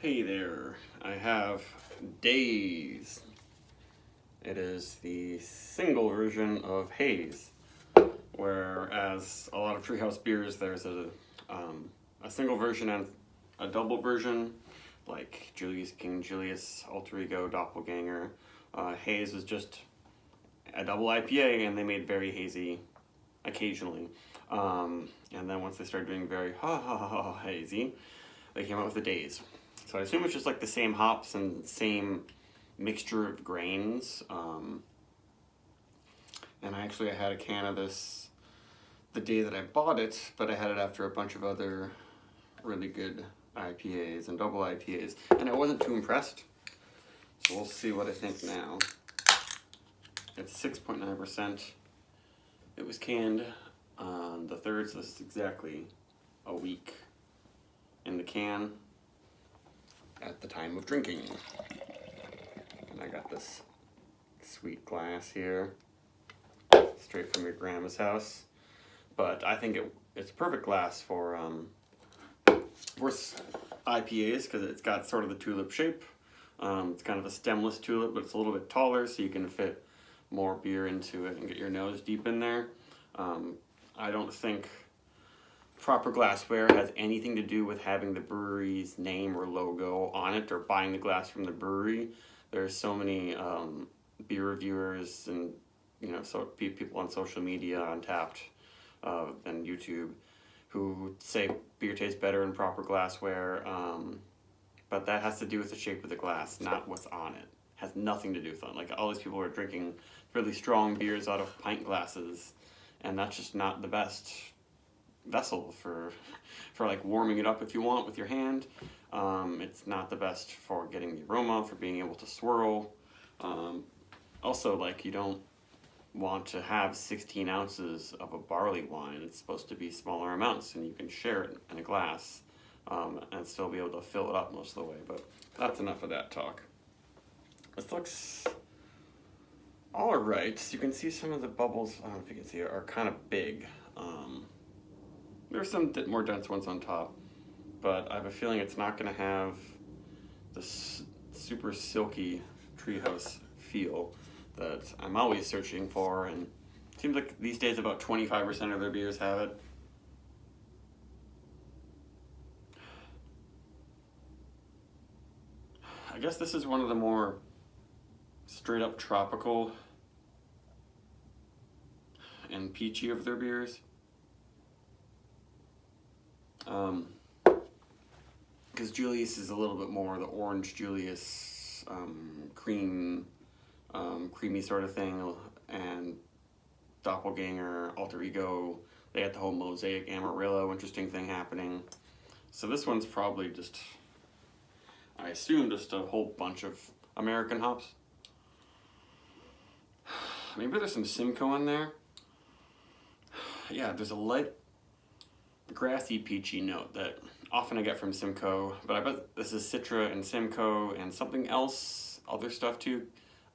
Hey there, I have Daze. It is the single version of Haze, whereas a lot of Treehouse beers, there's a single version and a double version, like Julius King Julius, Alter Ego, Doppelganger. Haze is just a double IPA, and they made very hazy occasionally. And then once they started doing very hazy, they came out with the Daze. So I assume it's just like the same hops and same mixture of grains. And I had a can of this the day that I bought it, but I had it after a bunch of other really good IPAs and double IPAs, and I wasn't too impressed. So we'll see what I think now. It's 6.9%. It was canned on the 3rd, so this is exactly a week in the can at the time of drinking. And I got this sweet glass here, straight from your grandma's house. But I think it's a perfect glass for IPAs, because it's got sort of the tulip shape. It's kind of a stemless tulip, but it's a little bit taller, so you can fit more beer into it and get your nose deep in there. I don't think proper glassware has anything to do with having the brewery's name or logo on it or buying the glass from the brewery. There's so many beer reviewers and people on social media, on Tapped and YouTube, who say beer tastes better in proper glassware, but that has to do with the shape of the glass, not what's on it. Has nothing to do with it. Like, all these people are drinking really strong beers out of pint glasses, and that's just not the best vessel for like warming it up if you want with your hand. It's not the best for getting the aroma, for being able to swirl. Also, like, you don't want to have 16 ounces of a barley wine. It's supposed to be smaller amounts, and you can share it in a glass and still be able to fill it up most of the way. But that's enough of that talk. This looks all right. You can see some of the bubbles, I don't know if you can see it, are kind of big. There's some more dense ones on top, but I have a feeling it's not going to have this super silky Treehouse feel that I'm always searching for, and it seems like these days about 25% of their beers have it. I guess this is one of the more straight up tropical and peachy of their beers. Because Julius is a little bit more the orange Julius, creamy sort of thing, and Doppelganger, Alter Ego, they got the whole Mosaic Amarillo interesting thing happening. So this one's probably just, I assume, just a whole bunch of American hops. Maybe there's some Simcoe in there. Yeah, there's a light grassy peachy note that often I get from Simcoe, but I bet this is Citra and Simcoe and something else, other stuff too,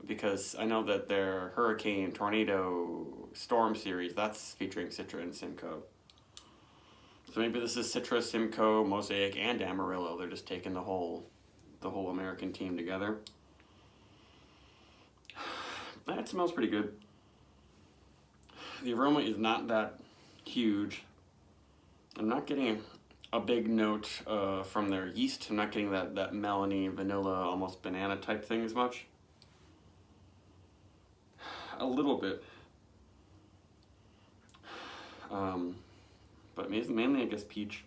because I know that their Hurricane, Tornado, Storm series, that's featuring Citra and Simcoe. So maybe this is Citra, Simcoe, Mosaic, and Amarillo. They're just taking the whole American team together. That smells pretty good. The aroma is not that huge. I'm not getting a big note from their yeast. I'm not getting that melony, vanilla, almost banana type thing as much. A little bit. But mainly I guess peach.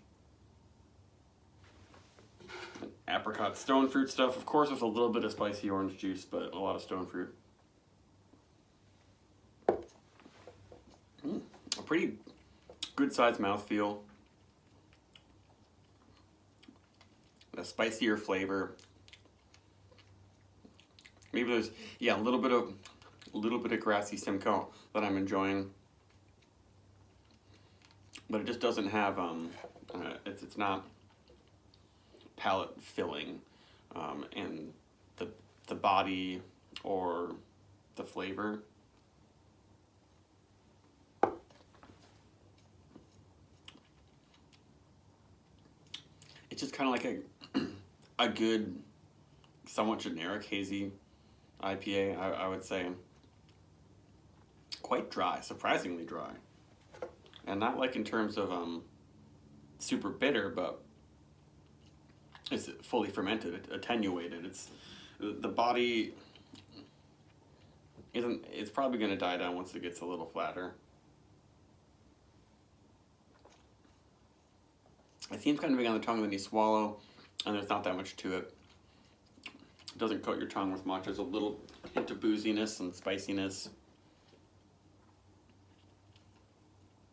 Apricot, stone fruit stuff, of course, with a little bit of spicy orange juice, but a lot of stone fruit. A pretty good sized mouthfeel. A spicier flavor. Maybe there's a little bit of grassy Simcoe that I'm enjoying, but it just doesn't have it's not palate filling in the body or the flavor. It's just kind of like a good, somewhat generic hazy IPA, I would say. Quite dry, surprisingly dry. And not like in terms of super bitter, but it's fully fermented, attenuated. It's the body isn't. It's probably going to die down once it gets a little flatter. It seems kind of big on the tongue, then you swallow, and there's not that much to it. It doesn't coat your tongue with much. There's a little hint of booziness and spiciness.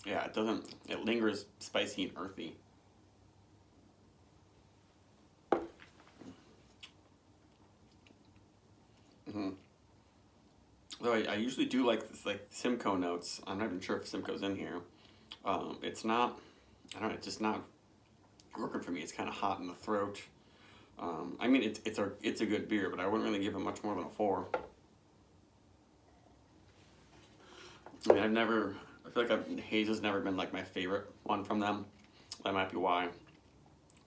Yeah, it doesn't. It lingers spicy and earthy. Mm-hmm. Though I usually do like this, like Simcoe notes. I'm not even sure if Simcoe's in here. It's not. I don't know. It's just not working for me. It's kind of hot in the throat. I mean, it's a good beer, but I wouldn't really give it much more than a 4. I mean, I feel like Haze has never been like my favorite one from them. That might be why.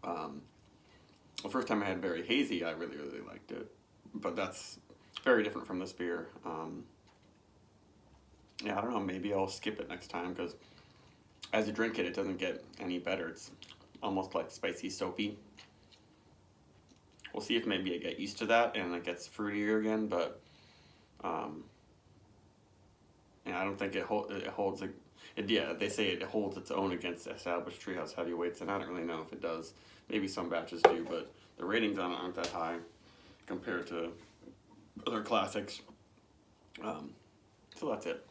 The first time I had Very Hazy, I really, really liked it. But that's very different from this beer. Yeah, I don't know, maybe I'll skip it next time, because as you drink it, it doesn't get any better. It's almost like spicy soapy. We'll see if maybe I get used to that and it gets fruitier again, but yeah, I don't think it holds yeah, they say it holds its own against established Treehouse heavyweights, and I don't really know if it does. Maybe some batches do, but the ratings on it aren't that high compared to other classics. So that's it.